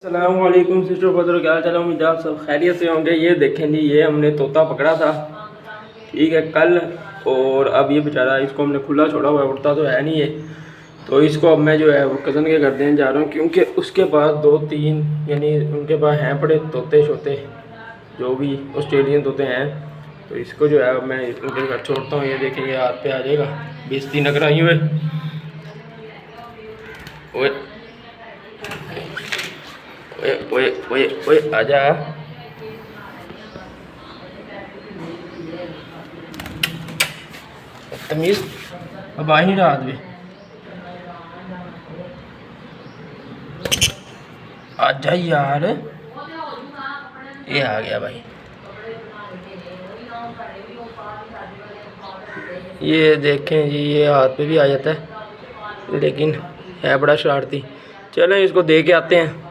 अस्सलामुअलैकुम sister brother, क्या हाल चाल है। उम्मीद है आप सब खैरियत से होंगे। ये देखें जी, ये हमने तोता पकड़ा था, ठीक है, कल। और अब ये बेचारा, इसको हमने खुला छोड़ा हुआ है, उड़ता तो है नहीं है। तो इसको अब मैं जो है वो कज़न के घर देने जा रहा हूँ, क्योंकि उसके पास 2-3 यानी उनके पास हैं पड़े तोते शोते, जो भी ऑस्ट्रेलियन तोते हैं। तो इसको जो है अब मैं उनके घर छोड़ता हूँ। ये देखें, ये हाथ पे आ जाएगा, बेइज्जती न कराई हुए। ओए ओए ओए ओए ओए, आजा। तमीज़ अब आ ही नहीं रहा आदमी। आजा यार, ये आ गया भाई। ये देखें जी, ये हाथ पे भी आ जाता है, लेकिन है बड़ा शरारती। चलें इसको दे के आते हैं।